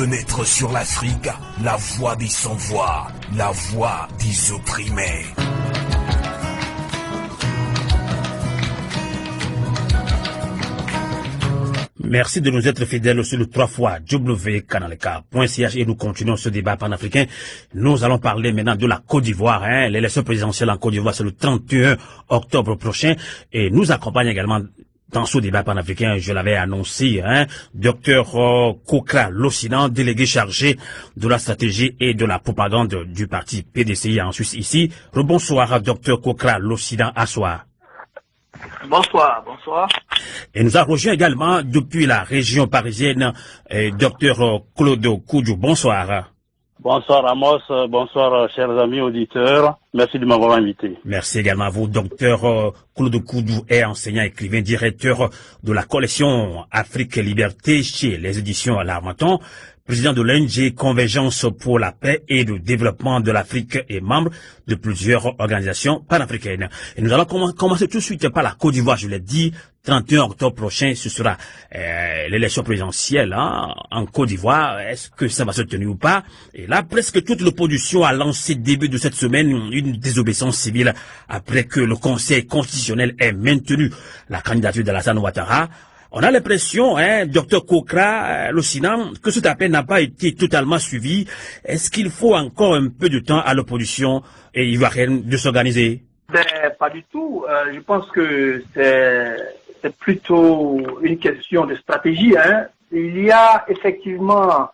fenêtre sur l'Afrique, la voix des sans-voix, la voix des opprimés. Merci de nous être fidèles sur le 3 www.canalk.ch et nous continuons ce débat panafricain. Nous allons parler maintenant de la Côte d'Ivoire. L'élection présidentielle en Côte d'Ivoire, c'est le 31 octobre prochain. Et nous accompagne également dans ce débat panafricain, je l'avais annoncé, Dr Kokra Lossinan, délégué chargé de la stratégie et de la propagande du parti PDCI en Suisse ici. Rebonsoir, Dr Kokra Lossinan, assoir. Bonsoir, bonsoir. Et nous a rejoint également depuis la région parisienne, Dr Claude Koudou. Bonsoir. Bonsoir Amos, bonsoir chers amis auditeurs. Merci de m'avoir invité. Merci également à vous, Dr Claude Koudou est enseignant, écrivain, directeur de la collection Afrique et Liberté chez les éditions L'Harmattan, président de l'ONG Convergence pour la paix et le développement de l'Afrique et membre de plusieurs organisations panafricaines. Et nous allons commencer tout de suite par la Côte d'Ivoire, je l'ai dit, 31 octobre prochain, ce sera l'élection présidentielle en Côte d'Ivoire. Est-ce que ça va se tenir ou pas? Et là, presque toute l'opposition a lancé début de cette semaine une désobéissance civile après que le Conseil constitutionnel ait maintenu la candidature d'Alassane Ouattara. On a l'impression, Dr Kokra Lossinan, que cet appel n'a pas été totalement suivi. Est-ce qu'il faut encore un peu de temps à l'opposition et ivoirienne de s'organiser? Pas du tout. Je pense que c'est plutôt une question de stratégie. Il y a effectivement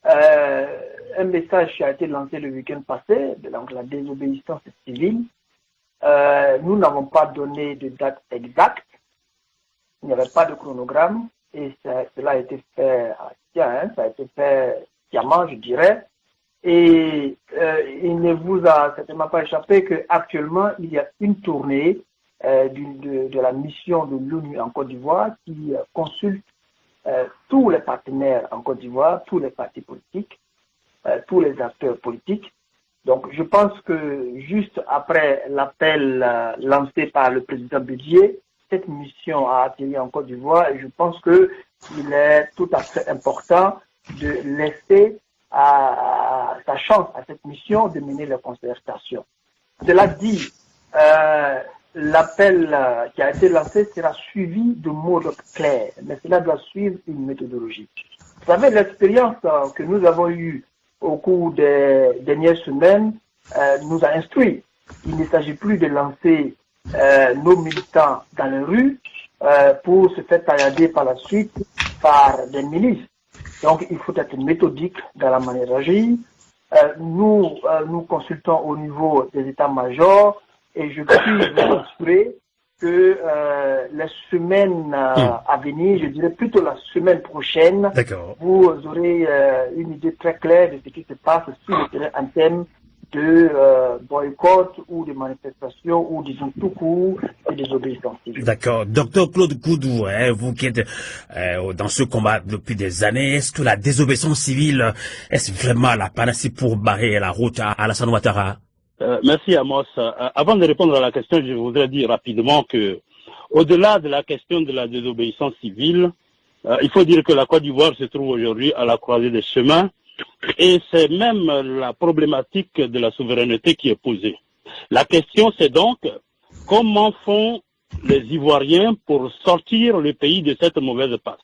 un message qui a été lancé le week-end passé, donc la désobéissance civile. Nous n'avons pas donné de date exacte. Il n'y avait pas de chronogramme et cela a été fait ça a été fait sciemment, je dirais. Et il ne vous a certainement pas échappé qu'actuellement, il y a une tournée de la mission de l'ONU en Côte d'Ivoire qui consulte tous les partenaires en Côte d'Ivoire, tous les partis politiques, tous les acteurs politiques. Donc je pense que juste après l'appel lancé par le président Bédié, cette mission a atterri en Côte d'Ivoire et je pense qu'il est tout à fait important de laisser sa chance à cette mission de mener la concertation. Cela dit, l'appel qui a été lancé sera suivi de mots clairs, mais cela doit suivre une méthodologie. Vous savez, l'expérience que nous avons eue au cours des dernières semaines nous a instruit. Il ne s'agit plus de lancer nos militants dans les rues pour se faire taillader par la suite par des milices. Donc il faut être méthodique dans la manière d'agir. Nous consultons au niveau des états-majors et je puis vous assurer que les semaines à venir, je dirais plutôt la semaine prochaine, vous aurez une idée très claire de ce qui se passe sur le terrain en termes de boycott ou de manifestation ou disons tout court et des obéissances civiles. D'accord. Docteur Claude Koudou, vous qui êtes dans ce combat depuis des années, est-ce que la désobéissance civile, est-ce vraiment la panacée pour barrer la route à Alassane Ouattara? Merci Amos. Avant de répondre à la question, je voudrais dire rapidement que au-delà de la question de la désobéissance civile, il faut dire que la Côte d'Ivoire se trouve aujourd'hui à la croisée des chemins. Et c'est même la problématique de la souveraineté qui est posée. La question, c'est donc comment font les Ivoiriens pour sortir le pays de cette mauvaise passe.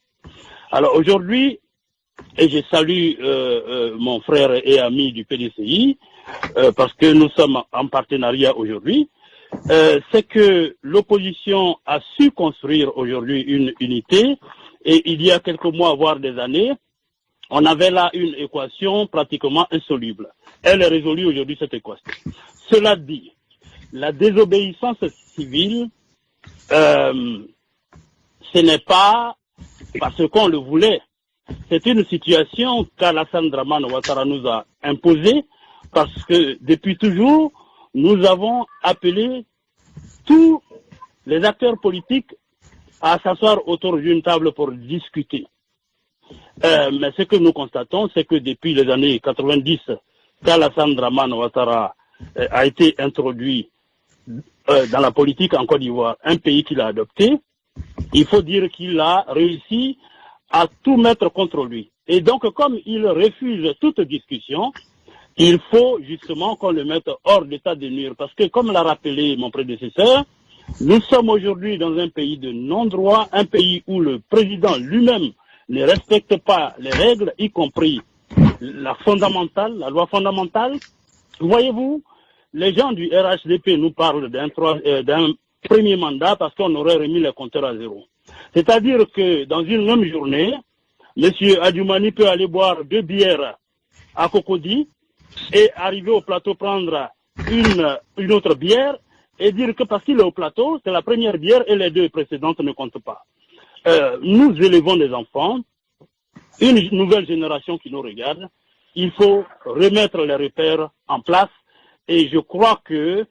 Alors aujourd'hui, et je salue mon frère et ami du PDCI, parce que nous sommes en partenariat aujourd'hui, c'est que l'opposition a su construire aujourd'hui une unité, et il y a quelques mois, voire des années, on avait là une équation pratiquement insoluble. Elle est résolue aujourd'hui, cette équation. Cela dit, la désobéissance civile, ce n'est pas parce qu'on le voulait. C'est une situation qu'Alassane Dramane Ouattara nous a imposée parce que depuis toujours, nous avons appelé tous les acteurs politiques à s'asseoir autour d'une table pour discuter. Mais ce que nous constatons, c'est que depuis les années 90, qu'Alassane Dramane Ouattara a été introduit dans la politique en Côte d'Ivoire, un pays qu'il a adopté, il faut dire qu'il a réussi à tout mettre contre lui. Et donc, comme il refuse toute discussion, il faut justement qu'on le mette hors d'état de nuire. Parce que, comme l'a rappelé mon prédécesseur, nous sommes aujourd'hui dans un pays de non-droit, un pays où le président lui-même ne respecte pas les règles, y compris la loi fondamentale. Voyez-vous, les gens du RHDP nous parlent d'un premier mandat parce qu'on aurait remis les compteurs à zéro. C'est-à-dire que dans une même journée, M. Adjoumani peut aller boire 2 bières à Cocody et arriver au plateau prendre une autre bière et dire que parce qu'il est au plateau, c'est la première bière et les 2 précédentes ne comptent pas. Nous élevons des enfants, une nouvelle génération qui nous regarde. Il faut remettre les repères en place et je crois que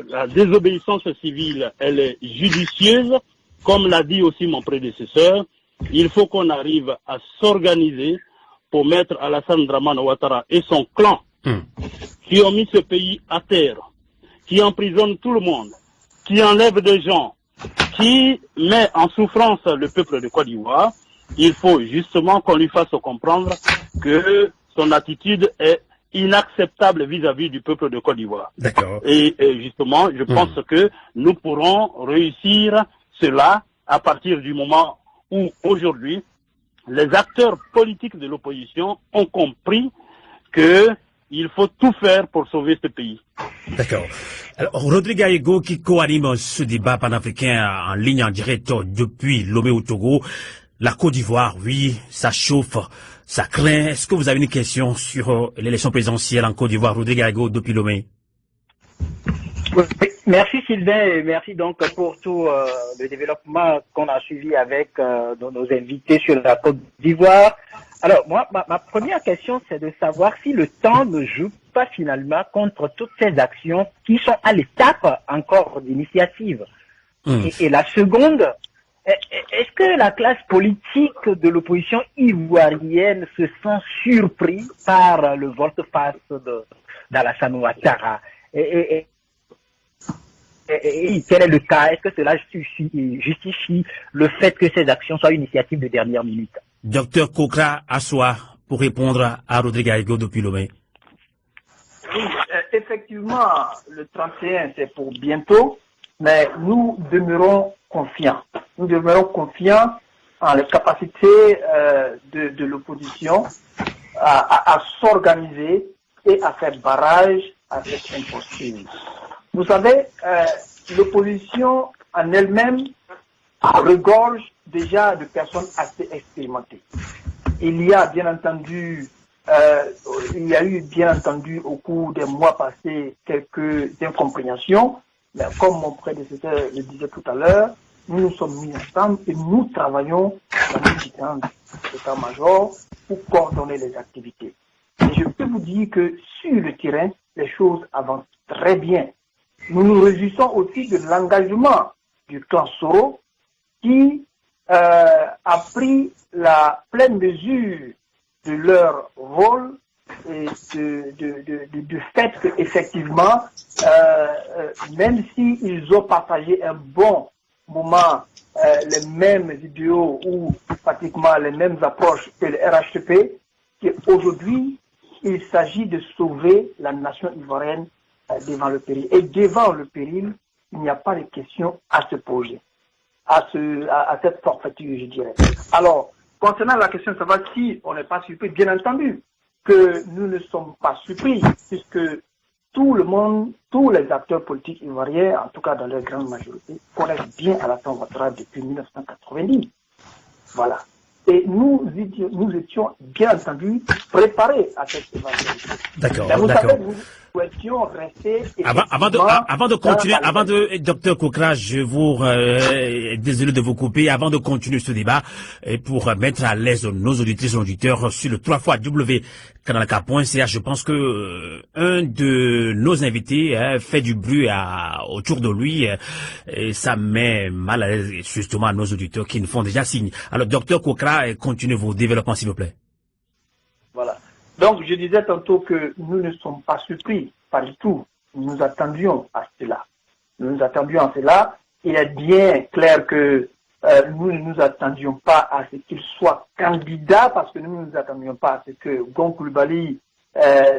la désobéissance civile, elle est judicieuse, comme l'a dit aussi mon prédécesseur. Il faut qu'on arrive à s'organiser pour mettre Alassane Dramane Ouattara et son clan qui ont mis ce pays à terre, qui emprisonnent tout le monde, qui enlèvent des gens, qui met en souffrance le peuple de Côte d'Ivoire. Il faut justement qu'on lui fasse comprendre que son attitude est inacceptable vis-à-vis du peuple de Côte d'Ivoire. D'accord. Et justement, je pense que nous pourrons réussir cela à partir du moment où aujourd'hui, les acteurs politiques de l'opposition ont compris qu'il faut tout faire pour sauver ce pays. D'accord. Alors, Rodrigue Aïgo, qui co-anime ce débat panafricain en ligne en direct depuis Lomé au Togo, la Côte d'Ivoire, oui, ça chauffe, ça craint. Est-ce que vous avez une question sur l'élection présidentielle en Côte d'Ivoire, Rodrigue Aïgo, depuis Lomé? Oui, merci Sylvain et merci donc pour tout le développement qu'on a suivi avec nos invités sur la Côte d'Ivoire. Alors moi, ma première question, c'est de savoir si le temps ne joue pas finalement contre toutes ces actions qui sont à l'étape encore d'initiative. Et la seconde, est-ce que la classe politique de l'opposition ivoirienne se sent surpris par le volte-face d'Alassane Ouattara? Et quel est le cas? Est-ce que cela justifie le fait que ces actions soient une initiative de dernière minute? Docteur Kokra Assoua, pour répondre à Rodrigue Aïgo depuis Lomé. Oui, effectivement, le 31, c'est pour bientôt, mais nous demeurons confiants. Nous demeurons confiants en les capacités de l'opposition à s'organiser et à faire barrage à cette imposture. Vous savez, l'opposition en elle-même regorge déjà de personnes assez expérimentées. Il y a eu bien entendu au cours des mois passés quelques incompréhensions, mais comme mon prédécesseur le disait tout à l'heure, nous nous sommes mis ensemble et nous travaillons dans les différents états-majors pour coordonner les activités. Et je peux vous dire que sur le terrain, les choses avancent très bien. Nous nous réjouissons aussi de l'engagement du clan Soro qui a pris la pleine mesure de leur rôle et du fait qu'effectivement, même s'ils ont partagé un bon moment, les mêmes idéaux ou pratiquement les mêmes approches que le RHDP, qu'aujourd'hui, il s'agit de sauver la nation ivoirienne devant le péril. Et devant le péril, il n'y a pas de question à se poser, à cette forfaiture, je dirais. Alors, concernant la question de savoir si on n'est pas surpris, bien entendu que nous ne sommes pas surpris, puisque tout le monde, tous les acteurs politiques ivoiriens, en tout cas dans leur grande majorité, connaissent bien Alassane Ouattara depuis 1990. Voilà. Et nous étions bien entendu préparés à cette évaluation. D'accord, vous d'accord. savez, nous souhaitions rester... Avant de continuer, Docteur Kokra, je vous désolé de vous couper, avant de continuer ce débat, et pour mettre à l'aise nos auditrices et auditeurs sur le 3xW.canalk.ca, je pense que un de nos invités fait du bruit autour de lui, et ça met mal à l'aise justement à nos auditeurs qui nous font déjà signe. Alors, Docteur Kokra, continuez vos développements, s'il vous plaît. Voilà. Donc, je disais tantôt que nous ne sommes pas surpris, pas du tout. Nous attendions à cela. Il est bien clair que nous ne nous attendions pas à ce qu'il soit candidat, parce que nous ne nous attendions pas à ce que Gon Coulibaly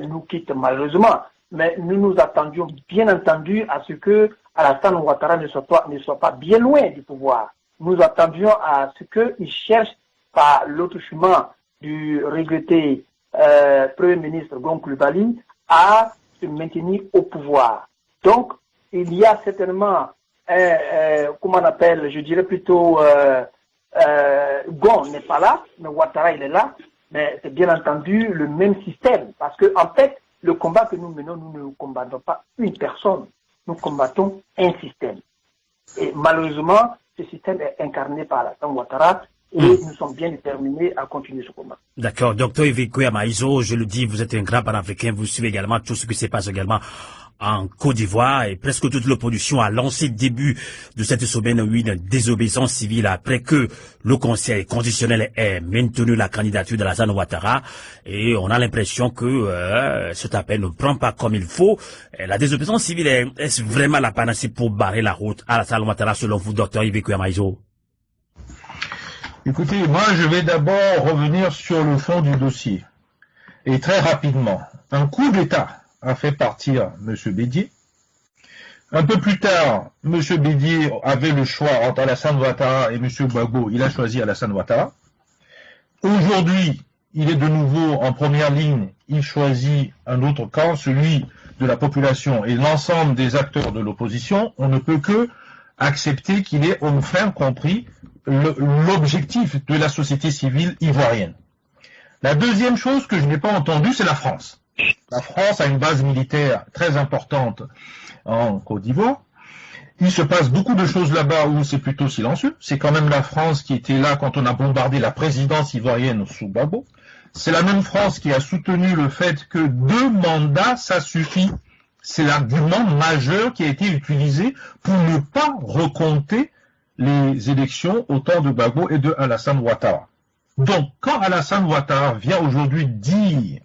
nous quitte malheureusement. Mais nous nous attendions bien entendu à ce que Alassane Ouattara ne soit pas bien loin du pouvoir. Nous attendions à ce qu'il cherche par l'autre chemin du regretté Premier ministre Gon Coulibaly à se maintenir au pouvoir. Donc, il y a certainement, comment on appelle, je dirais plutôt, Gon n'est pas là, mais Ouattara il est là, mais c'est bien entendu le même système. Parce que en fait, le combat que nous menons, nous ne combattons pas une personne, nous combattons un système. Et malheureusement, ce système est incarné par Alassane Ouattara et nous sommes bien déterminés à continuer ce combat. D'accord. Docteur Yves Kouya-Maïso, je le dis, vous êtes un grand panafricain, vous suivez également tout ce qui se passe également en Côte d'Ivoire et presque toute l'opposition a lancé début de cette semaine une désobéissance civile après que le Conseil constitutionnel ait maintenu la candidature d'Alassane Ouattara et on a l'impression que cet appel ne prend pas comme il faut. Et la désobéissance civile est vraiment la panacée pour barrer la route à Alassane Ouattara selon vous, docteur Yves Kouya-Maïso? Écoutez, moi je vais d'abord revenir sur le fond du dossier et très rapidement. Un coup d'État a fait partir M. Bédié. Un peu plus tard, M. Bédié avait le choix entre Alassane Ouattara et M. Gbagbo. Il a choisi Alassane Ouattara. Aujourd'hui, il est de nouveau en première ligne. Il choisit un autre camp, celui de la population et l'ensemble des acteurs de l'opposition. On ne peut que accepter qu'il ait enfin compris l'objectif de la société civile ivoirienne. La deuxième chose que je n'ai pas entendue, c'est la France. La France a une base militaire très importante en Côte d'Ivoire. Il se passe beaucoup de choses là-bas où c'est plutôt silencieux. C'est quand même la France qui était là quand on a bombardé la présidence ivoirienne sous Gbagbo. C'est la même France qui a soutenu le fait que 2 mandats, ça suffit. C'est l'argument majeur qui a été utilisé pour ne pas recompter les élections au temps de Gbagbo et de Alassane Ouattara. Donc, quand Alassane Ouattara vient aujourd'hui dire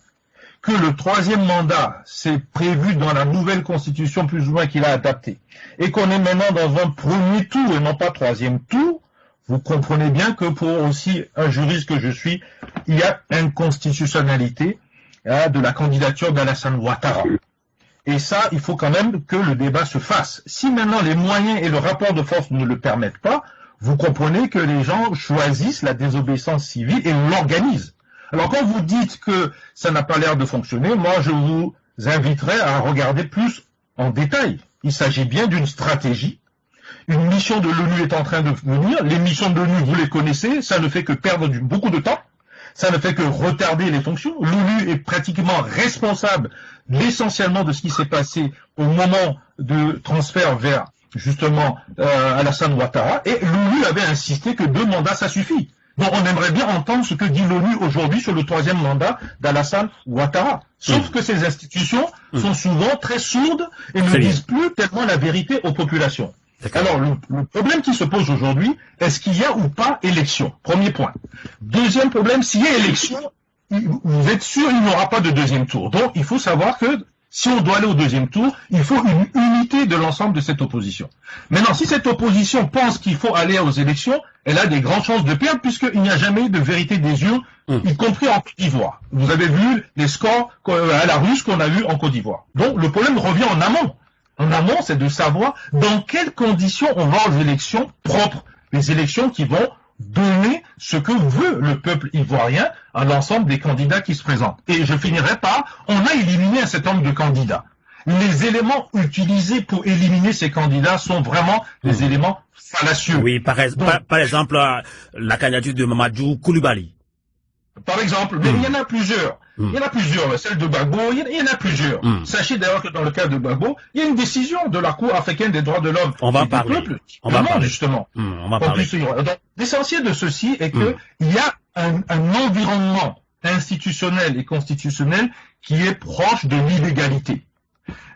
que le 3e mandat, c'est prévu dans la nouvelle constitution plus ou moins qu'il a adaptée, et qu'on est maintenant dans un premier tour et non pas 3e tour, vous comprenez bien que pour aussi un juriste que je suis, il y a inconstitutionnalité de la candidature d'Alassane Ouattara. Et ça, il faut quand même que le débat se fasse. Si maintenant les moyens et le rapport de force ne le permettent pas, vous comprenez que les gens choisissent la désobéissance civile et l'organisent. Alors quand vous dites que ça n'a pas l'air de fonctionner, moi je vous inviterai à regarder plus en détail. Il s'agit bien d'une stratégie. Une mission de l'ONU est en train de venir. Les missions de l'ONU, vous les connaissez, ça ne fait que perdre beaucoup de temps. Ça ne fait que retarder les fonctions. L'ONU est pratiquement responsable essentiellement de ce qui s'est passé au moment de transfert vers justement Alassane Ouattara. Et l'ONU avait insisté que 2 mandats, ça suffit. Donc on aimerait bien entendre ce que dit l'ONU aujourd'hui sur le 3e mandat d'Alassane Ouattara. Sauf que ces institutions sont souvent très sourdes et ne disent plus tellement la vérité aux populations. Alors le problème qui se pose aujourd'hui, est-ce qu'il y a ou pas élection? Premier point. Deuxième problème, s'il y a élection, vous êtes sûr qu'il n'y aura pas de 2e tour. Donc il faut savoir que si on doit aller au 2e tour, il faut une unité de l'ensemble de cette opposition. Maintenant, si cette opposition pense qu'il faut aller aux élections, elle a des grandes chances de perdre puisqu'il n'y a jamais de vérité des urnes, y compris en Côte d'Ivoire. Vous avez vu les scores à la russe qu'on a eu en Côte d'Ivoire. Donc le problème revient en amont. En amont, c'est de savoir dans quelles conditions on va aux élections propres. Les élections qui vont donner ce que veut le peuple ivoirien à l'ensemble des candidats qui se présentent. Et je finirai par, on a éliminé un certain nombre de candidats. Les éléments utilisés pour éliminer ces candidats sont vraiment des éléments fallacieux. Oui, par exemple, la candidature de Mamadou Coulibaly. Par exemple, mais il y en a plusieurs. Il y en a plusieurs. Celle de Gbagbo, il y en a plusieurs. Sachez d'ailleurs que dans le cas de Gbagbo, il y a une décision de la Cour africaine des droits de l'homme. On va en parler. On va en parler. Justement. On va en parler. L'essentiel de ceci est que il y a un environnement institutionnel et constitutionnel qui est proche de l'illégalité.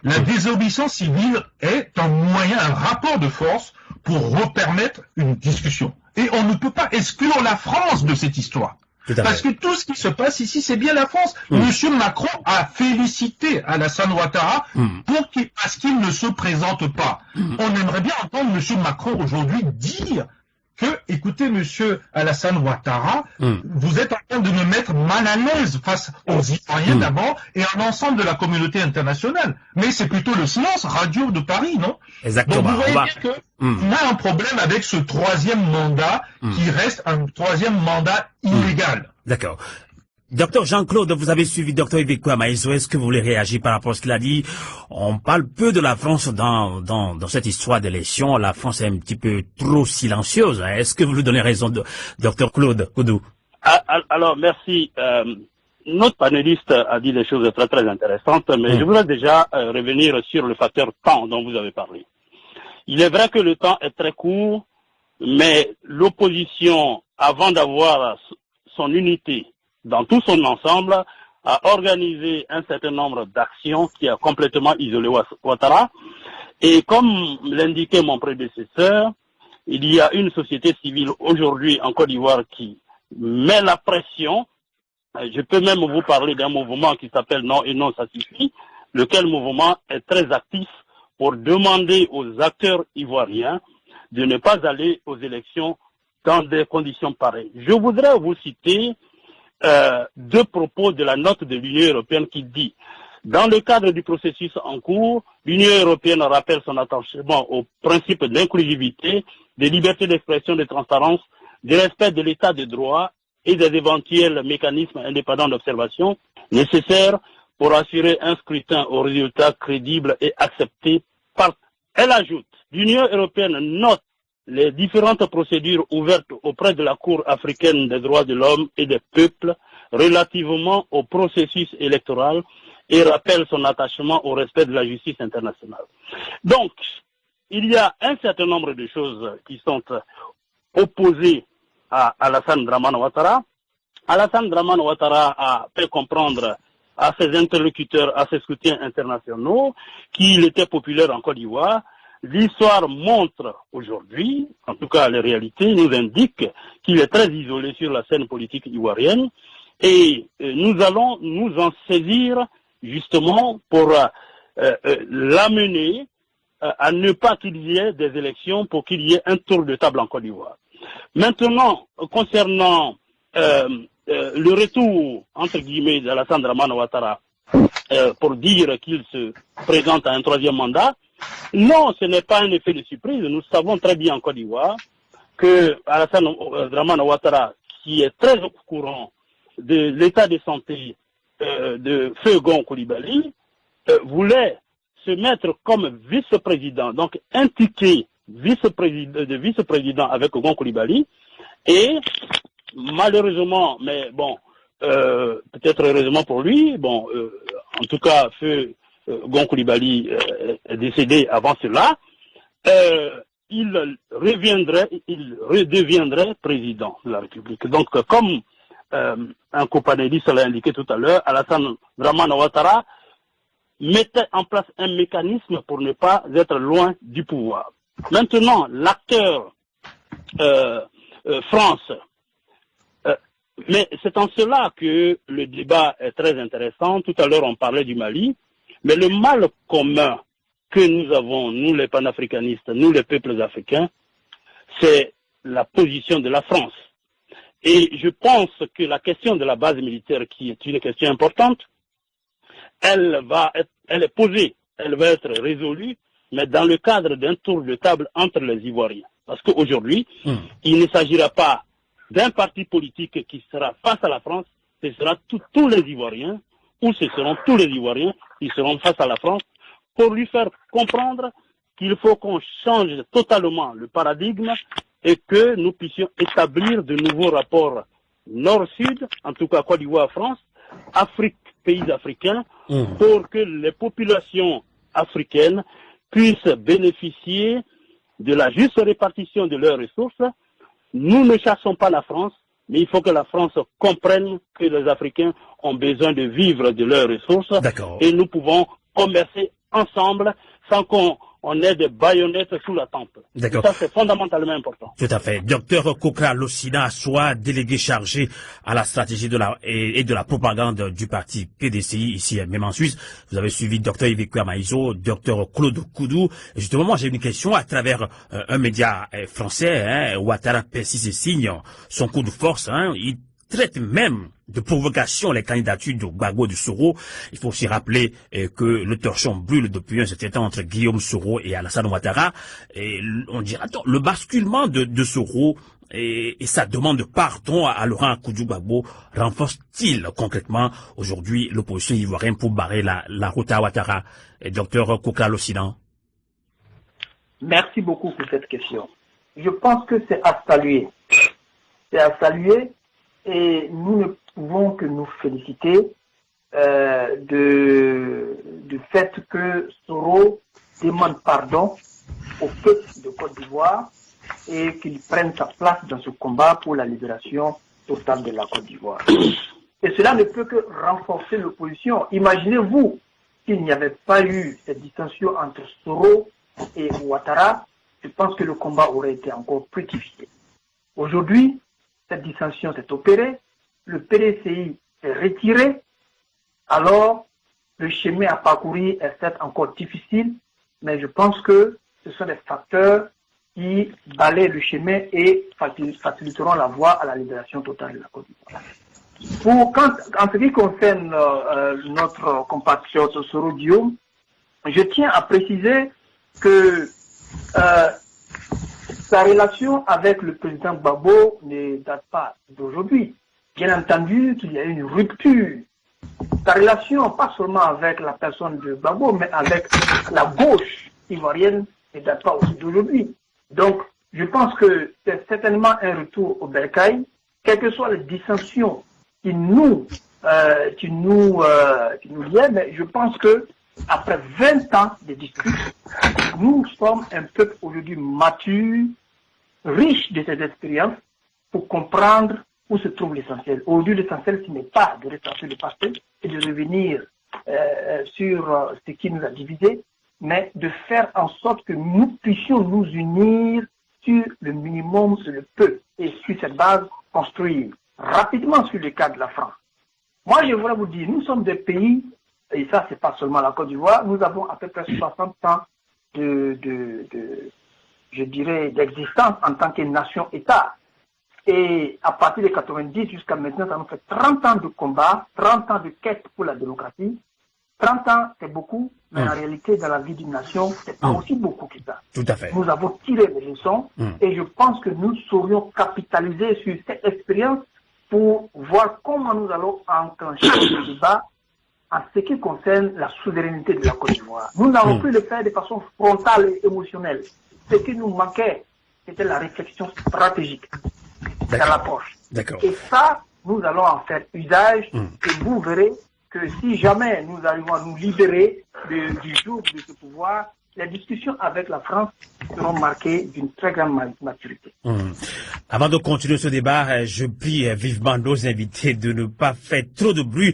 La désobéissance civile est un moyen, un rapport de force pour permettre une discussion. Et on ne peut pas exclure la France de cette histoire. Parce que tout ce qui se passe ici, c'est bien la France. Monsieur Macron a félicité Alassane Ouattara parce qu'il ne se présente pas. On aimerait bien entendre Monsieur Macron aujourd'hui dire que, écoutez, monsieur Alassane Ouattara, vous êtes en train de me mettre mal à l'aise face aux Ivoiriens d'abord et à l'ensemble de la communauté internationale. Mais c'est plutôt le silence radio de Paris, non? Exactement. Donc vous voyez bien que on a un problème avec ce troisième mandat qui reste un troisième mandat illégal. D'accord. Docteur Jean-Claude, vous avez suivi Docteur Iveco Amaïso. Est-ce que vous voulez réagir par rapport à ce qu'il a dit? On parle peu de la France dans cette histoire d'élection. La France est un petit peu trop silencieuse. Est-ce que vous lui donnez raison, Docteur Claude Koudou? Alors, merci. Notre panéliste a dit des choses très très intéressantes, mais je voudrais déjà revenir sur le facteur temps dont vous avez parlé. Il est vrai que le temps est très court, mais l'opposition, avant d'avoir son unité dans tout son ensemble, a organisé un certain nombre d'actions qui a complètement isolé Ouattara. Et comme l'indiquait mon prédécesseur, il y a une société civile aujourd'hui en Côte d'Ivoire qui met la pression. Je peux même vous parler d'un mouvement qui s'appelle Non et Non, ça suffit, lequel mouvement est très actif pour demander aux acteurs ivoiriens de ne pas aller aux élections dans des conditions pareilles. Je voudrais vous citer deux propos de la note de l'Union européenne qui dit: dans le cadre du processus en cours, l'Union européenne rappelle son attachement aux principes d'inclusivité, de liberté d'expression, de transparence, de respect de l'état de droit et des éventuels mécanismes indépendants d'observation nécessaires pour assurer un scrutin aux résultats crédibles et acceptés par. Elle ajoute: l'Union européenne note les différentes procédures ouvertes auprès de la Cour africaine des droits de l'homme et des peuples relativement au processus électoral et rappelle son attachement au respect de la justice internationale. Donc, il y a un certain nombre de choses qui sont opposées à Alassane Dramane Ouattara. Alassane Dramane Ouattara a fait comprendre à ses interlocuteurs, à ses soutiens internationaux, qu'il était populaire en Côte d'Ivoire. L'histoire montre aujourd'hui, en tout cas les réalités nous indiquent qu'il est très isolé sur la scène politique ivoirienne et nous allons nous en saisir justement pour l'amener à ne pas qu'il y ait des élections, pour qu'il y ait un tour de table en Côte d'Ivoire. Maintenant, concernant le retour, entre guillemets, d'Alassane Dramane Ouattara pour dire qu'il se présente à un troisième mandat, non, ce n'est pas un effet de surprise. Nous savons très bien en Côte d'Ivoire que Alassane Dramane Ouattara, qui est très au courant de l'état de santé de Feu Gon Coulibaly, voulait se mettre comme vice-président, donc un ticket de vice-président avec Gon Coulibaly, et malheureusement, mais bon, peut-être heureusement pour lui, bon, en tout cas, Feu Gon Coulibaly est décédé avant cela, il redeviendrait président de la République. Donc, comme un copanéliste l'a indiqué tout à l'heure, Alassane Dramane Ouattara mettait en place un mécanisme pour ne pas être loin du pouvoir. Maintenant, l'acteur France, mais c'est en cela que le débat est très intéressant. Tout à l'heure, on parlait du Mali. Mais le mal commun que nous avons, nous les panafricanistes, nous les peuples africains, c'est la position de la France. Et je pense que la question de la base militaire, qui est une question importante, elle est posée, elle va être résolue, mais dans le cadre d'un tour de table entre les Ivoiriens. Parce qu'aujourd'hui, il ne s'agira pas d'un parti politique qui sera face à la France, ce sera tous les Ivoiriens, ou ce seront tous les Ivoiriens qui seront face à la France, pour lui faire comprendre qu'il faut qu'on change totalement le paradigme et que nous puissions établir de nouveaux rapports nord-sud, en tout cas Côte d'Ivoire-France, Afrique, pays africains, pour que les populations africaines puissent bénéficier de la juste répartition de leurs ressources. Nous ne chassons pas la France, mais il faut que la France comprenne que les Africains ont besoin de vivre de leurs ressources et nous pouvons commercer ensemble sans qu'on on ait des baïonnettes sous la tempe. D'accord. Ça, c'est fondamentalement important. Tout à fait. Docteur Kokra Lossina, soit délégué chargé à la stratégie et de la propagande du parti PDCI ici, même en Suisse. Vous avez suivi Docteur Ivekou Amaïzo, Docteur Claude Koudou. Et justement, moi, j'ai une question à travers un média français, Ouattara persiste et signe son coup de force, il traite même de provocation les candidatures de Gbagbo de Soro. Il faut aussi rappeler que le torchon brûle depuis un certain temps entre Guillaume Soro et Alassane Ouattara. Et on dira, attends, le basculement de Soro et sa demande de pardon à Laurent Akudju-Gbagbo renforce-t-il concrètement aujourd'hui l'opposition ivoirienne pour barrer la route à Ouattara? Docteur Kokra Lossina. Merci beaucoup pour cette question. Je pense que c'est à saluer. C'est à saluer et nous ne pouvons que nous féliciter du fait que Soro demande pardon au peuple de Côte d'Ivoire et qu'il prenne sa place dans ce combat pour la libération totale de la Côte d'Ivoire. Et cela ne peut que renforcer l'opposition. Imaginez-vous s'il n'y avait pas eu cette distinction entre Soro et Ouattara, je pense que le combat aurait été encore plus difficile. Aujourd'hui, cette distinction s'est opérée, le PDCI est retiré, alors le chemin à parcourir est peut-être encore difficile, mais je pense que ce sont des facteurs qui balayent le chemin et faciliteront la voie à la libération totale de la Côte d'Ivoire. En ce qui concerne notre compatriote Soro Guillaume, je tiens à préciser que sa relation avec le président Gbagbo ne date pas d'aujourd'hui. Bien entendu qu'il y a une rupture. Sa relation, pas seulement avec la personne de Gbagbo, mais avec la gauche ivoirienne ne date pas aussi d'aujourd'hui. Donc, je pense que c'est certainement un retour au bercail, quelles que soient les dissensions qui nous liaient, mais je pense que après 20 ans de disputes, nous sommes un peuple aujourd'hui mature, riche de cette expérience, pour comprendre où se trouve l'essentiel. Aujourd'hui, l'essentiel, ce n'est pas de retracer le passé et de revenir sur ce qui nous a divisés, mais de faire en sorte que nous puissions nous unir sur le minimum, sur le peu, et sur cette base, construire rapidement sur le cas de la France. Moi, je voudrais vous dire, nous sommes des pays, et ça, c'est pas seulement la Côte d'Ivoire, nous avons à peu près 60 ans je dirais, d'existence en tant que nation-État. Et à partir de 90 jusqu'à maintenant, ça nous fait 30 ans de combat, 30 ans de quête pour la démocratie. 30 ans, c'est beaucoup, mais en réalité, dans la vie d'une nation, c'est pas aussi beaucoup que ça. Tout à fait. Nous avons tiré les leçons et je pense que nous saurions capitaliser sur cette expérience pour voir comment nous allons enclencher le débat en ce qui concerne la souveraineté de la Côte d'Ivoire. Nous n'avons pu le faire de façon frontale et émotionnelle. Ce qui nous manquait, c'était la réflexion stratégique dans l'approche. Et ça, nous allons en faire usage et vous verrez que si jamais nous arrivons à nous libérer du joug de ce pouvoir, les discussions avec la France seront marquées d'une très grande maturité. Avant de continuer ce débat, je prie vivement nos invités de ne pas faire trop de bruit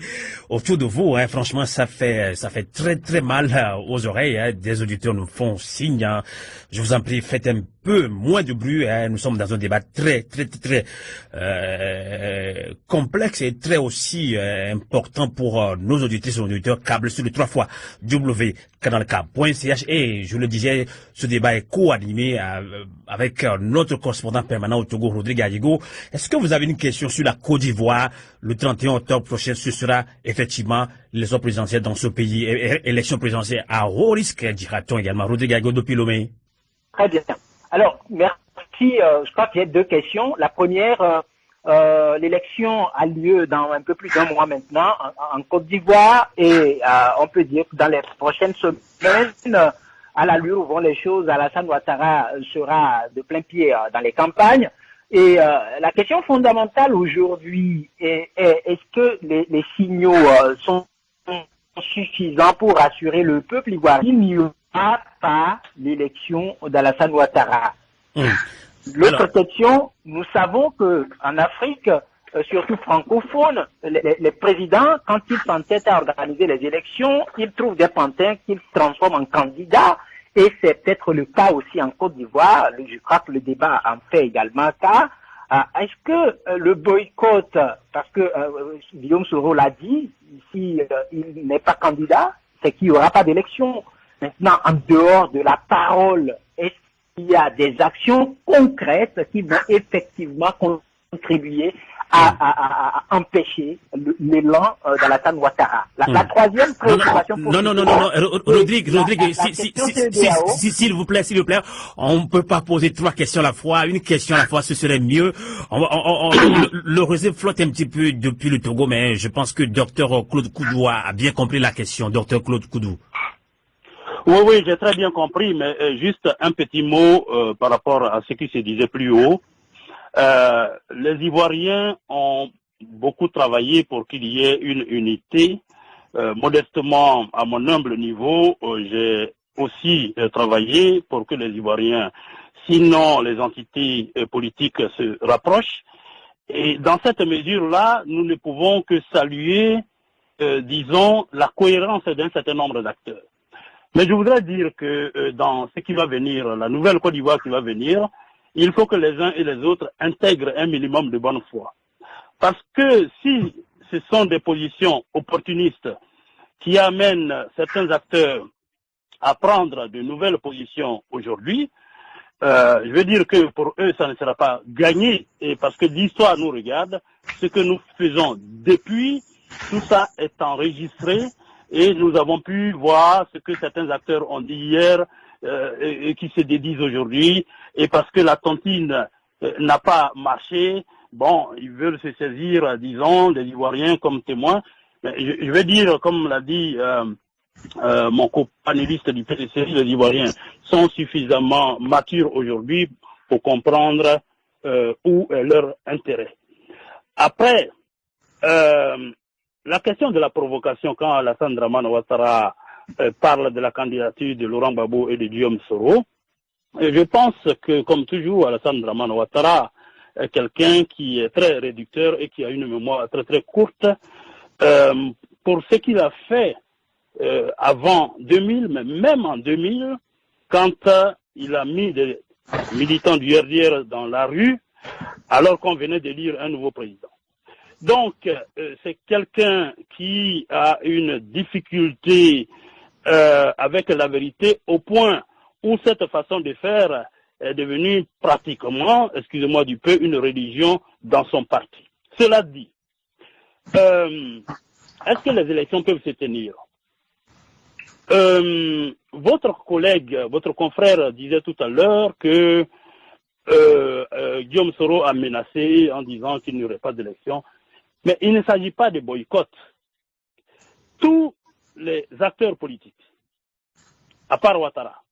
autour de vous. Franchement, ça fait très très mal aux oreilles. Des auditeurs nous font signe. Je vous en prie, faites un peu moins de bruit. Nous sommes dans un débat très complexe et très aussi important pour nos auditrices et auditeurs câbles sur le 3 fois www.canalk.ch. Et je le disais, ce débat est co-animé avec notre correspondant permanent au Togo, Rodrigue Ayigo. Est-ce que vous avez une question sur la Côte d'Ivoire? Le 31 octobre prochain, ce sera effectivement l'élection présidentielle dans ce pays, élection présidentielle à haut risque, dira-t-on également. Rodrigue Ayigo depuis Lomé. Très bien. Alors, merci. Je crois qu'il y a deux questions. La première, l'élection a lieu dans un peu plus d'un mois maintenant en Côte d'Ivoire et on peut dire que dans les prochaines semaines, à l'allure où vont les choses, Alassane Ouattara sera de plein pied dans les campagnes. Et la question fondamentale aujourd'hui est-ce que les signaux sont suffisants pour rassurer le peuple ivoirien qu'il n'y aura pas l'élection d'Alassane Ouattara? L'autre question, nous savons que en Afrique, surtout francophone, les présidents, quand ils s'entêtent à organiser les élections, ils trouvent des pantins qu'ils transforment en candidats Et c'est peut-être le cas aussi en Côte d'Ivoire. Je crois que le débat en fait également cas. Est-ce que le boycott, parce que Guillaume Soro l'a dit, si il n'est pas candidat, c'est qu'il n'y aura pas d'élection. Maintenant, en dehors de la parole, est-ce qu'il y a des actions concrètes qui vont effectivement contribuer à empêcher l'élan d'Alassane Ouattara? La troisième préoccupation... Non, Rodrigue, s'il vous plaît, on ne peut pas poser 3 questions à la fois, une question à la fois, ce serait mieux. Le réseau flotte un petit peu depuis le Togo, mais je pense que Dr Claude Koudou a bien compris la question. Dr Claude Koudou. Oui, j'ai très bien compris, mais juste un petit mot par rapport à ce qui se disait plus haut. Les Ivoiriens ont beaucoup travaillé pour qu'il y ait une unité. Modestement, à mon humble niveau, j'ai aussi travaillé pour que les Ivoiriens, sinon les entités politiques, se rapprochent. Et dans cette mesure-là, nous ne pouvons que saluer, disons, la cohérence d'un certain nombre d'acteurs. Mais je voudrais dire que dans ce qui va venir, la nouvelle Côte d'Ivoire qui va venir, il faut que les uns et les autres intègrent un minimum de bonne foi. Parce que si ce sont des positions opportunistes qui amènent certains acteurs à prendre de nouvelles positions aujourd'hui, je veux dire que pour eux, ça ne sera pas gagné. Et parce que l'histoire nous regarde, ce que nous faisons depuis, tout ça est enregistré et nous avons pu voir ce que certains acteurs ont dit hier et qui se dédisent aujourd'hui. Et parce que la tontine n'a pas marché, bon, ils veulent se saisir, disons, des Ivoiriens comme témoins. Mais je vais dire, comme l'a dit mon copanéliste du PDC, les Ivoiriens sont suffisamment matures aujourd'hui pour comprendre où est leur intérêt. Après, la question de la provocation, quand Alassane Dramane Ouattara parle de la candidature de Laurent Gbagbo et de Guillaume Soro, je pense que, comme toujours, Alassane Dramane Ouattara est quelqu'un qui est très réducteur et qui a une mémoire très très courte pour ce qu'il a fait avant 2000, mais même en 2000, quand il a mis des militants du RDR dans la rue, alors qu'on venait d'élire un nouveau président. Donc, c'est quelqu'un qui a une difficulté avec la vérité au point où cette façon de faire est devenue pratiquement, excusez-moi du peu, une religion dans son parti. Cela dit, est-ce que les élections peuvent se tenir? Votre collègue, votre confrère disait tout à l'heure que Guillaume Soro a menacé en disant qu'il n'y aurait pas d'élection. Mais il ne s'agit pas de boycott. Tous les acteurs politiques, à part Ouattara,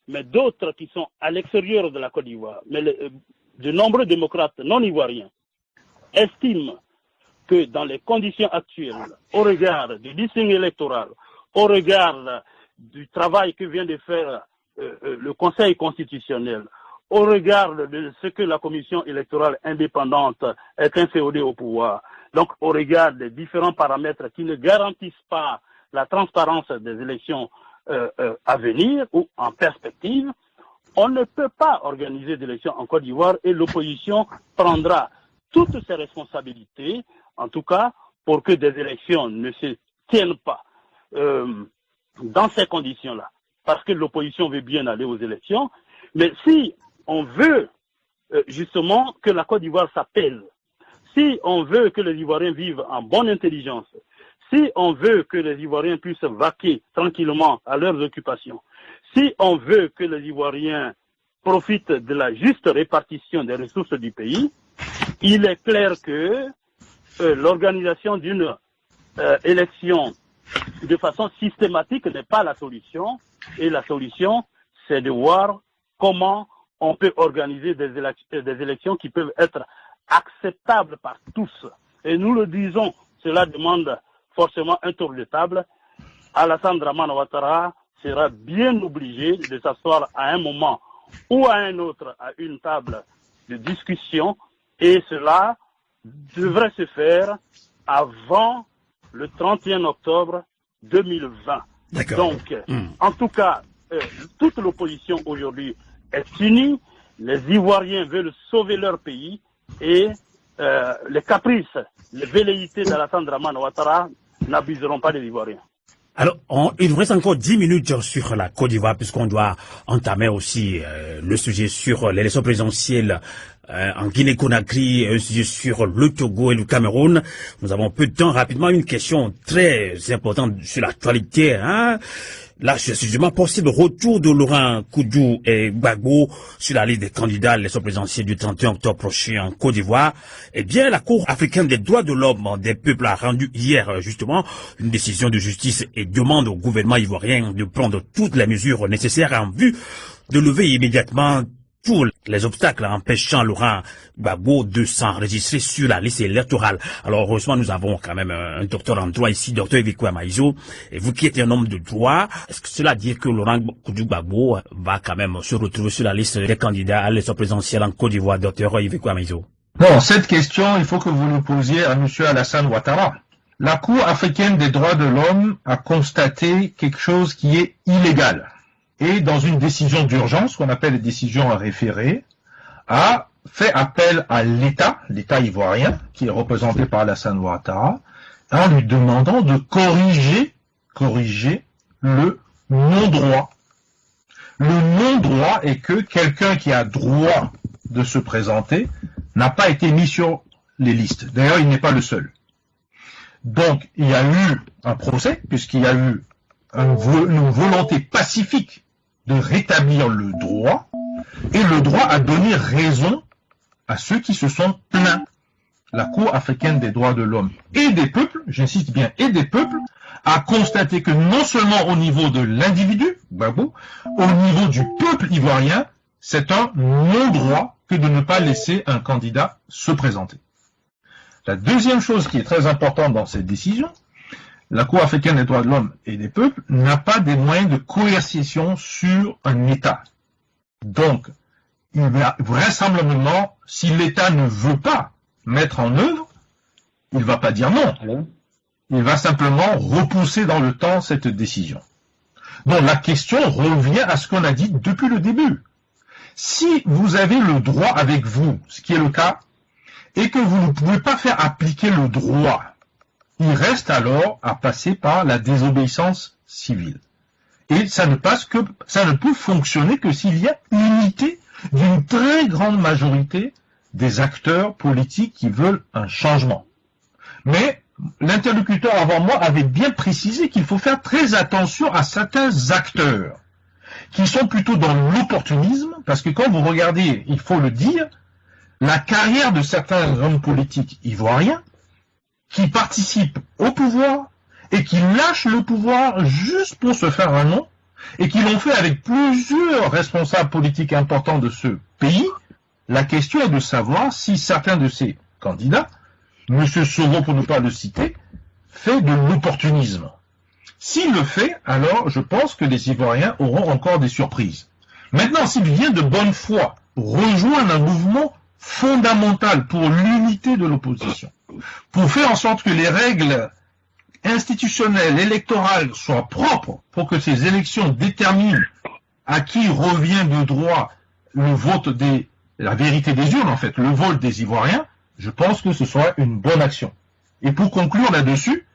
mais d'autres qui sont à l'extérieur de la Côte d'Ivoire, mais de nombreux démocrates non ivoiriens, estiment que dans les conditions actuelles, au regard du listing électoral, au regard du travail que vient de faire le Conseil constitutionnel, au regard de ce que la Commission électorale indépendante est inféodée au pouvoir, donc au regard des différents paramètres qui ne garantissent pas la transparence des élections à venir ou en perspective, on ne peut pas organiser d'élections en Côte d'Ivoire et l'opposition prendra toutes ses responsabilités, en tout cas pour que des élections ne se tiennent pas dans ces conditions-là, parce que l'opposition veut bien aller aux élections, mais si on veut justement que la Côte d'Ivoire s'apaise, si on veut que les Ivoiriens vivent en bonne intelligence, si on veut que les Ivoiriens puissent vaquer tranquillement à leurs occupations, si on veut que les Ivoiriens profitent de la juste répartition des ressources du pays, il est clair que l'organisation d'une élection de façon systématique n'est pas la solution, et la solution, c'est de voir comment on peut organiser des élections qui peuvent être acceptables par tous. Et nous le disons, cela demande forcément un tour de table. Alassane Dramane Ouattara sera bien obligé de s'asseoir à un moment ou à un autre à une table de discussion, et cela devrait se faire avant le 31 octobre 2020. Donc, en tout cas, toute l'opposition aujourd'hui est unie. Les Ivoiriens veulent sauver leur pays et les caprices, les velléités d'Alassane Dramane Ouattara n'abuseront pas des Ivoiriens. Alors, il nous reste encore 10 minutes sur la Côte d'Ivoire, puisqu'on doit entamer aussi le sujet sur l'élection présidentielle en Guinée-Conakry, un sujet sur le Togo et le Cameroun. Nous avons peu de temps. Rapidement, une question très importante sur l'actualité. Là, c'est justement possible retour de Laurent Koudou et Gbagbo sur la liste des candidats à l'élection présidentielle du 31 octobre prochain en Côte d'Ivoire. Eh bien, la Cour africaine des droits de l'homme des peuples a rendu hier, justement, une décision de justice et demande au gouvernement ivoirien de prendre toutes les mesures nécessaires en vue de lever immédiatement tous les obstacles empêchant Laurent Gbagbo de s'enregistrer sur la liste électorale. Alors, heureusement, nous avons quand même un docteur en droit ici, docteur Iveco Amaïzo. Et vous qui êtes un homme de droit, est-ce que cela dit que Laurent Gbagbo va quand même se retrouver sur la liste des candidats à l'élection présidentielle en Côte d'Ivoire, docteur Iveco Amaïzo? Non, cette question, il faut que vous le posiez à M. Alassane Ouattara. La Cour africaine des droits de l'homme a constaté quelque chose qui est illégal. Et dans une décision d'urgence, qu'on appelle décision à référer, a fait appel à l'État ivoirien, qui est représenté par Alassane Ouattara, en lui demandant de corriger le non-droit. Le non-droit est que quelqu'un qui a droit de se présenter n'a pas été mis sur les listes. D'ailleurs, il n'est pas le seul. Donc, il y a eu un procès, puisqu'il y a eu une volonté pacifique de rétablir le droit, et le droit a donné raison à ceux qui se sont plaints. La Cour africaine des droits de l'homme et des peuples, j'insiste bien, et des peuples, a constaté que non seulement au niveau de l'individu, Gbagbo, au niveau du peuple ivoirien, c'est un non-droit que de ne pas laisser un candidat se présenter. La deuxième chose qui est très importante dans cette décision, la Cour africaine des droits de l'homme et des peuples n'a pas des moyens de coercition sur un État. Donc, il va vraisemblablement, si l'État ne veut pas mettre en œuvre, il ne va pas dire non. Il va simplement repousser dans le temps cette décision. Donc la question revient à ce qu'on a dit depuis le début. Si vous avez le droit avec vous, ce qui est le cas, et que vous ne pouvez pas faire appliquer le droit, il reste alors à passer par la désobéissance civile. Et ça ne peut fonctionner que s'il y a unité d'une très grande majorité des acteurs politiques qui veulent un changement. Mais l'interlocuteur avant moi avait bien précisé qu'il faut faire très attention à certains acteurs qui sont plutôt dans l'opportunisme, parce que quand vous regardez, il faut le dire, la carrière de certains hommes politiques ivoiriens qui participent au pouvoir et qui lâchent le pouvoir juste pour se faire un nom, et qui l'ont fait avec plusieurs responsables politiques importants de ce pays, la question est de savoir si certains de ces candidats, M. Soro pour ne pas le citer, fait de l'opportunisme. S'il le fait, alors je pense que les Ivoiriens auront encore des surprises. Maintenant, s'il vient de bonne foi rejoindre un mouvement fondamental pour l'unité de l'opposition, pour faire en sorte que les règles institutionnelles, électorales soient propres, pour que ces élections déterminent à qui revient de droit le vote la vérité des urnes, en fait, le vote des Ivoiriens, je pense que ce sera une bonne action. Et pour conclure là-dessus,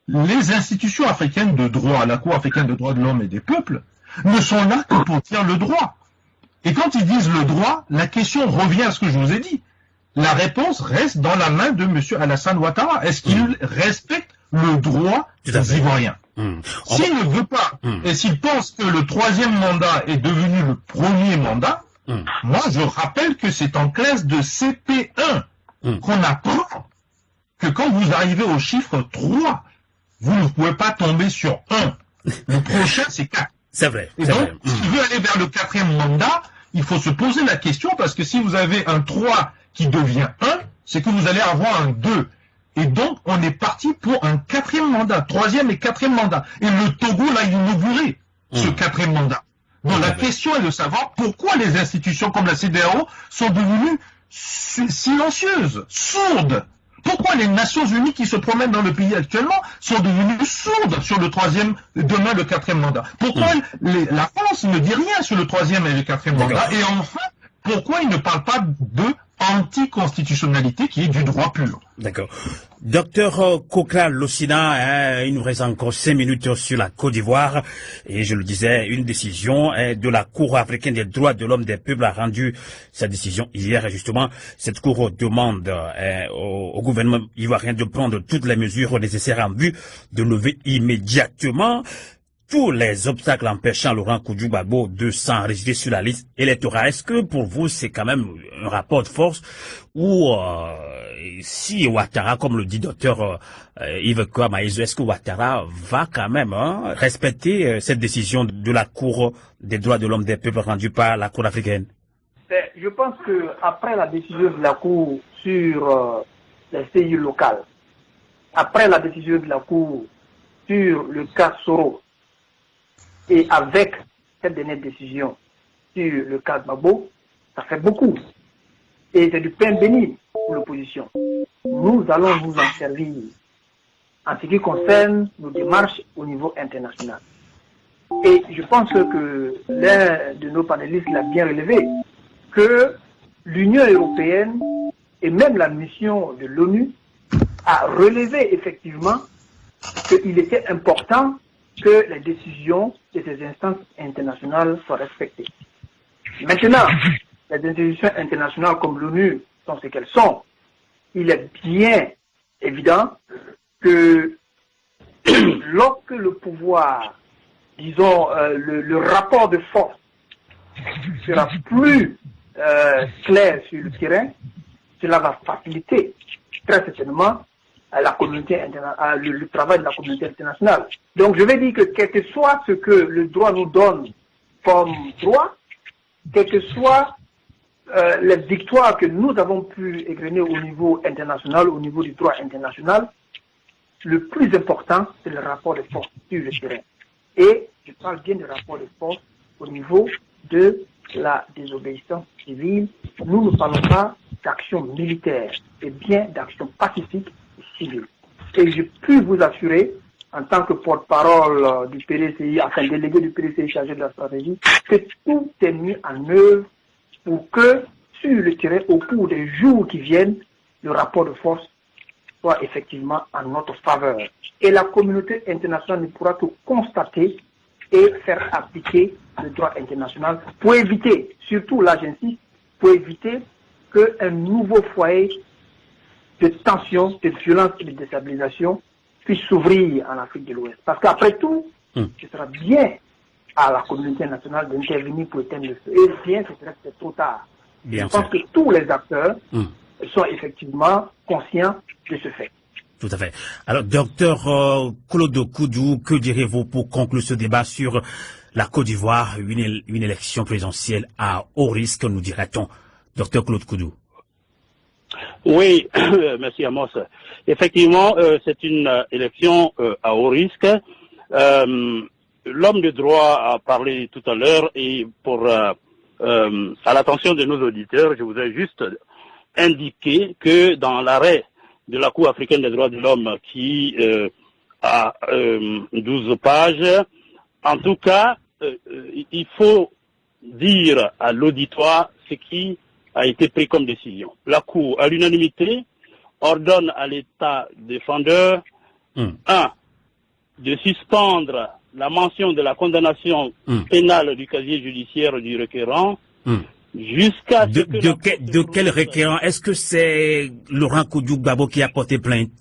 les institutions africaines de droit, la Cour africaine des droits de l'homme et des peuples, ne sont là que pour dire le droit. Et quand ils disent le droit, la question revient à ce que je vous ai dit. La réponse reste dans la main de M. Alassane Ouattara. Est-ce qu'il respecte le droit des Ivoiriens? S'il ne veut pas, et s'il pense que le troisième mandat est devenu le premier mandat, moi je rappelle que c'est en classe de CP1 qu'on apprend que quand vous arrivez au chiffre 3, vous ne pouvez pas tomber sur 1. Le prochain c'est 4. C'est vrai. Et donc, s'il veut aller vers le quatrième mandat, il faut se poser la question, parce que si vous avez un 3 qui devient 1, c'est que vous allez avoir un 2. Et donc, on est parti pour un quatrième mandat, troisième et quatrième mandat. Et le Togo l'a inauguré, ce quatrième mandat. Donc, la question est de savoir pourquoi les institutions comme la CEDEAO sont devenues silencieuses, sourdes. Pourquoi les Nations Unies qui se promènent dans le pays actuellement sont devenues sourdes sur le troisième, demain le quatrième mandat? Pourquoi la France ne dit rien sur le troisième et le quatrième mandat? Et enfin, pourquoi ils ne parlent pas de anticonstitutionnalité qui est du droit pur? D'accord. Docteur Kokla Lossina, il nous reste encore 5 minutes sur la Côte d'Ivoire. Et je le disais, une décision de la Cour africaine des droits de l'homme des peuples a rendu sa décision hier. Et justement, cette Cour demande au gouvernement ivoirien de prendre toutes les mesures nécessaires en vue de lever immédiatement tous les obstacles empêchant Laurent Koudou-Gbagbo de s'enregistrer sur la liste électorale. Est-ce que pour vous, c'est quand même un rapport de force ou si Ouattara, comme le dit docteur Yves Kouamaïzo, est-ce que Ouattara va quand même respecter cette décision de la Cour des droits de l'homme des peuples rendue par la Cour africaine? Je pense que après la décision de la Cour sur les CI locales, après la décision de la Cour sur le cas Soro, et avec cette dernière décision sur le cas Gbagbo, ça fait beaucoup. Et c'est du pain béni pour l'opposition. Nous allons nous en servir en ce qui concerne nos démarches au niveau international. Et je pense que l'un de nos panélistes l'a bien relevé, que l'Union européenne et même la mission de l'ONU a relevé effectivement qu'il était important que les décisions de ces instances internationales soient respectées. Maintenant, les institutions internationales comme l'ONU sont ce qu'elles sont. Il est bien évident que lorsque le pouvoir, disons, le rapport de force sera plus clair sur le terrain, cela va faciliter très certainement la communauté internationale, le travail de la communauté internationale. Donc je vais dire que quel que soit ce que le droit nous donne comme droit, quelles que soient les victoires que nous avons pu égrener au niveau international, au niveau du droit international, le plus important, c'est le rapport de force sur le terrain. Et je parle bien de rapport de force au niveau de la désobéissance civile. Nous ne parlons pas d'action militaire, mais bien d'action pacifique et civile. Et je puis vous assurer, en tant que porte-parole du PDCI, enfin délégué du PDCI chargé de la stratégie, que tout est mis en œuvre pour que, sur le terrain, au cours des jours qui viennent, le rapport de force soit effectivement en notre faveur. Et la communauté internationale ne pourra que constater et faire appliquer le droit international pour éviter, surtout là j'insiste, pour éviter qu'un nouveau foyer de tension, de violence et de déstabilisation puisse s'ouvrir en Afrique de l'Ouest. Parce qu'après tout, ce sera bien à la communauté nationale d'intervenir pour éteindre le feu. Et bien, ce serait trop tard. Je pense que tous les acteurs sont effectivement conscients de ce fait. Tout à fait. Alors, docteur Claude Koudou, que direz-vous pour conclure ce débat sur la Côte d'Ivoire, une élection présidentielle à haut risque, nous dirait-on? Docteur Claude Koudou. Oui, merci Amos. Effectivement, c'est une élection à haut risque. L'homme de droit a parlé tout à l'heure et pour à l'attention de nos auditeurs, je voudrais juste indiquer que dans l'arrêt de la Cour africaine des droits de l'homme qui a 12 pages, en tout cas, il faut dire à l'auditoire ce qui a été pris comme décision. La Cour, à l'unanimité, ordonne à l'État défendeur, 1, de suspendre la mention de la condamnation pénale du casier judiciaire du requérant jusqu'à ce que... De quel requérant? Est-ce que c'est Laurent Koudou-Gbagbo qui a porté plainte?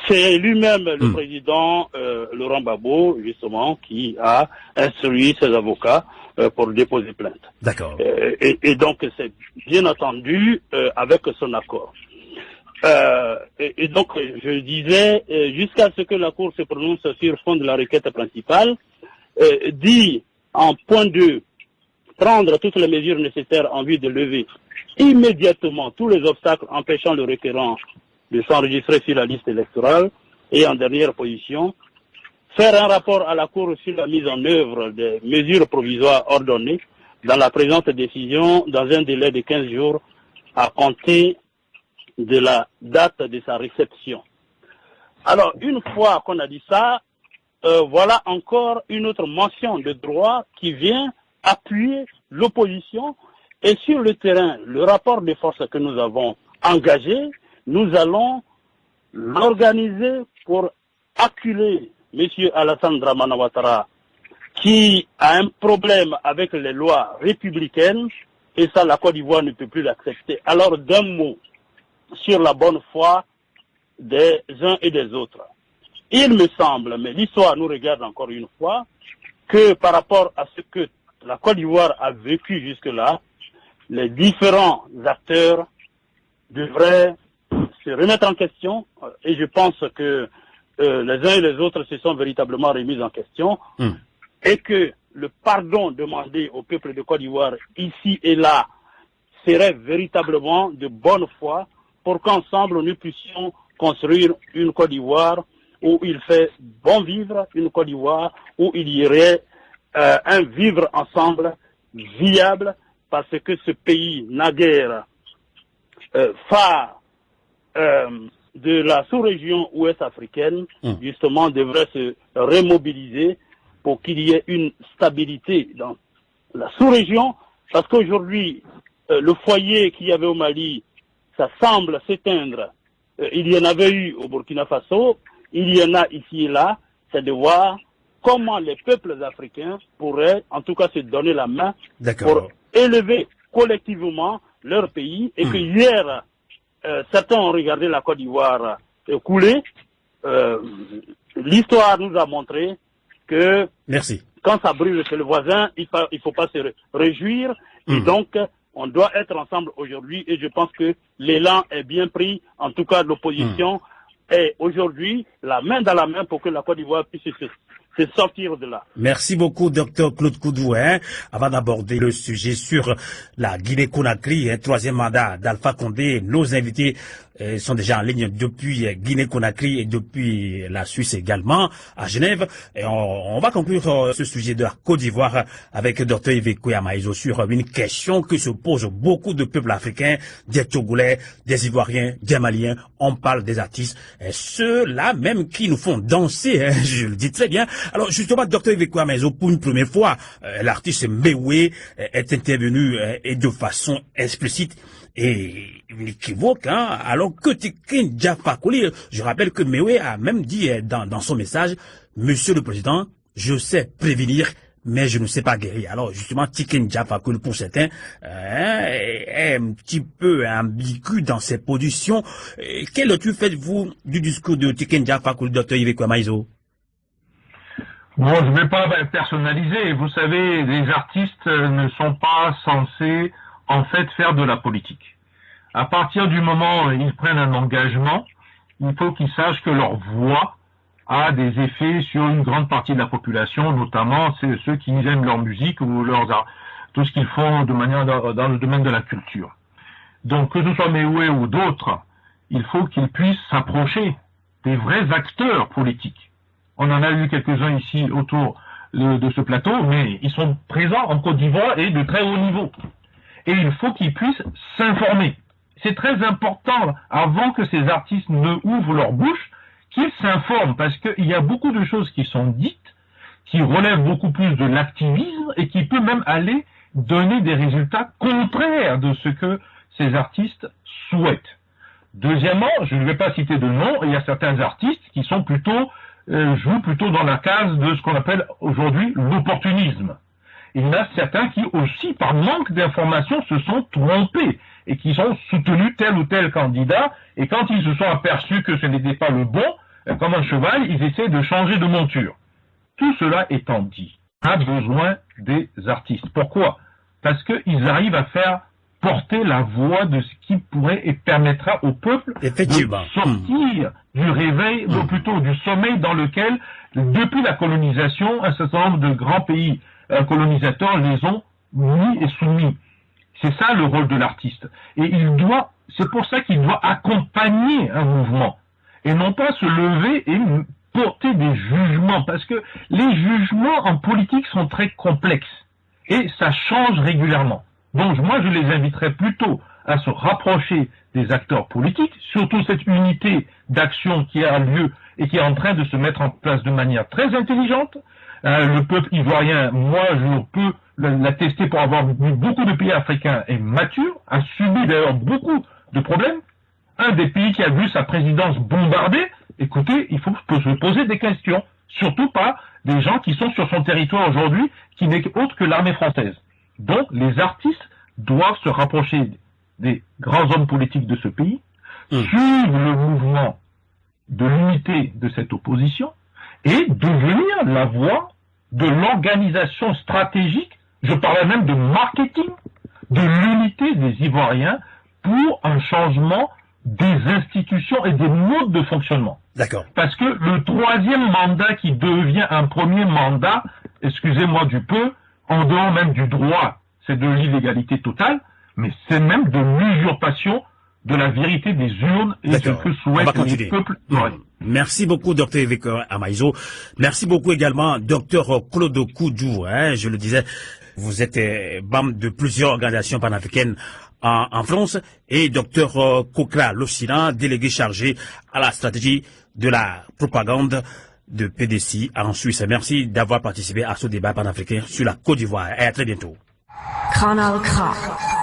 C'est lui-même, le président Laurent Gbagbo, justement, qui a instruit ses avocats pour déposer plainte. D'accord. Et donc, c'est bien entendu avec son accord. Et donc, je disais, jusqu'à ce que la Cour se prononce sur fond de la requête principale, dit en point 2, prendre toutes les mesures nécessaires en vue de lever immédiatement tous les obstacles empêchant le requérant de s'enregistrer sur la liste électorale, et en dernière position, faire un rapport à la Cour sur la mise en œuvre des mesures provisoires ordonnées dans la présente décision dans un délai de 15 jours à compter de la date de sa réception. Alors, une fois qu'on a dit ça, voilà encore une autre mention de droit qui vient appuyer l'opposition. Et sur le terrain, le rapport de force que nous avons engagé, nous allons l'organiser pour acculer M. Alassane Dramane Ouattara, qui a un problème avec les lois républicaines, et ça, la Côte d'Ivoire ne peut plus l'accepter. Alors, d'un mot sur la bonne foi des uns et des autres. Il me semble, mais l'histoire nous regarde encore une fois, que par rapport à ce que la Côte d'Ivoire a vécu jusque-là, les différents acteurs devraient se remettre en question, et je pense que les uns et les autres se sont véritablement remis en question, et que le pardon demandé au peuple de Côte d'Ivoire ici et là serait véritablement de bonne foi pour qu'ensemble nous puissions construire une Côte d'Ivoire où il fait bon vivre, une Côte d'Ivoire où il y aurait un vivre ensemble viable, parce que ce pays naguère phare de la sous-région ouest africaine, justement, devrait se remobiliser pour qu'il y ait une stabilité dans la sous-région, parce qu'aujourd'hui, le foyer qu'il y avait au Mali, ça semble s'éteindre. Il y en avait eu au Burkina Faso, il y en a ici et là, c'est de voir comment les peuples africains pourraient, en tout cas, se donner la main pour élever collectivement leur pays, et que hier, certains ont regardé la Côte d'Ivoire couler. L'histoire nous a montré que quand ça brûle chez le voisin, il ne faut pas se réjouir. Et donc, on doit être ensemble aujourd'hui, et je pense que l'élan est bien pris, en tout cas de l'opposition, est aujourd'hui la main dans la main pour que la Côte d'Ivoire puisse se sortir de là. Merci beaucoup, Dr Claude Koudou. Avant d'aborder le sujet sur la Guinée-Conakry, troisième mandat d'Alpha Condé, nos invités sont déjà en ligne depuis Guinée-Conakry et depuis la Suisse également, à Genève. Et on va conclure ce sujet de la Côte d'Ivoire avec Dr Yves Kouya-Maïzo sur une question que se posent beaucoup de peuples africains, des Togolais, des Ivoiriens, des Maliens. On parle des artistes, ceux-là même qui nous font danser, je le dis très bien. Alors justement, Dr Yves Kouya-Maïzo, pour une première fois, l'artiste Mbewe est intervenu et de façon explicite et univoque, alors que Tiken Jah Fakoly, je rappelle que Mbewe a même dit dans son message, Monsieur le Président, je sais prévenir, mais je ne sais pas guérir. Alors justement, Tiken Jah Fakoly, pour certains, est un petit peu ambigu dans ses positions. Quelle lecture faites-vous du discours de Tiken Jah Fakoly, Dr Yves Kouya-Maïzo? Bon, je ne vais pas personnaliser. Vous savez, les artistes ne sont pas censés, en fait, faire de la politique. À partir du moment où ils prennent un engagement, il faut qu'ils sachent que leur voix a des effets sur une grande partie de la population, notamment ceux qui aiment leur musique ou tout ce qu'ils font de manière dans le domaine de la culture. Donc, que ce soit Mbewe ou d'autres, il faut qu'ils puissent s'approcher des vrais acteurs politiques. On en a eu quelques-uns ici autour de ce plateau, mais ils sont présents en Côte d'Ivoire et de très haut niveau. Et il faut qu'ils puissent s'informer. C'est très important, avant que ces artistes ne ouvrent leur bouche, qu'ils s'informent, parce qu'il y a beaucoup de choses qui sont dites, qui relèvent beaucoup plus de l'activisme, et qui peut même aller donner des résultats contraires de ce que ces artistes souhaitent. Deuxièmement, je ne vais pas citer de nom, il y a certains artistes qui sont jouent plutôt dans la case de ce qu'on appelle aujourd'hui l'opportunisme. Il y en a certains qui aussi, par manque d'informations, se sont trompés et qui ont soutenu tel ou tel candidat, et quand ils se sont aperçus que ce n'était pas le bon, comme un cheval, ils essaient de changer de monture. Tout cela étant dit, on a besoin des artistes. Pourquoi? Parce qu'ils arrivent à faire porter la voix de ce qui pourrait et permettra au peuple de sortir du réveil, ou plutôt du sommeil dans lequel, depuis la colonisation, un certain nombre de grands pays colonisateurs les ont mis et soumis. C'est ça le rôle de l'artiste. Et c'est pour ça qu'il doit accompagner un mouvement, et non pas se lever et porter des jugements, parce que les jugements en politique sont très complexes, et ça change régulièrement. Donc moi je les inviterais plutôt à se rapprocher des acteurs politiques, surtout cette unité d'action qui a lieu et qui est en train de se mettre en place de manière très intelligente. Le peuple ivoirien, moi je peux l'attester pour avoir vu beaucoup de pays africains, est mature, a subi d'ailleurs beaucoup de problèmes. Un des pays qui a vu sa présidence bombardée, écoutez, il faut se poser des questions, surtout pas des gens qui sont sur son territoire aujourd'hui, qui n'est autre que l'armée française. Donc les artistes doivent se rapprocher des grands hommes politiques de ce pays, suivre le mouvement de l'unité de cette opposition et devenir la voix de l'organisation stratégique, je parlais même de marketing, de l'unité des Ivoiriens pour un changement des institutions et des modes de fonctionnement. D'accord. Parce que le troisième mandat qui devient un premier mandat, excusez-moi du peu, en dehors même du droit, c'est de l'illégalité totale, mais c'est même de l'usurpation de la vérité des urnes et ce que souhaitent les peuples. Merci beaucoup, Dr Évêque Amaïso. Merci beaucoup également, Dr Claude Koudou. Je le disais, vous êtes membre de plusieurs organisations panafricaines en France, et Dr Kokra Lossina, délégué chargé à la stratégie de la propagande de PDC en Suisse. Merci d'avoir participé à ce débat panafricain sur la Côte d'Ivoire, et à très bientôt. Canal K.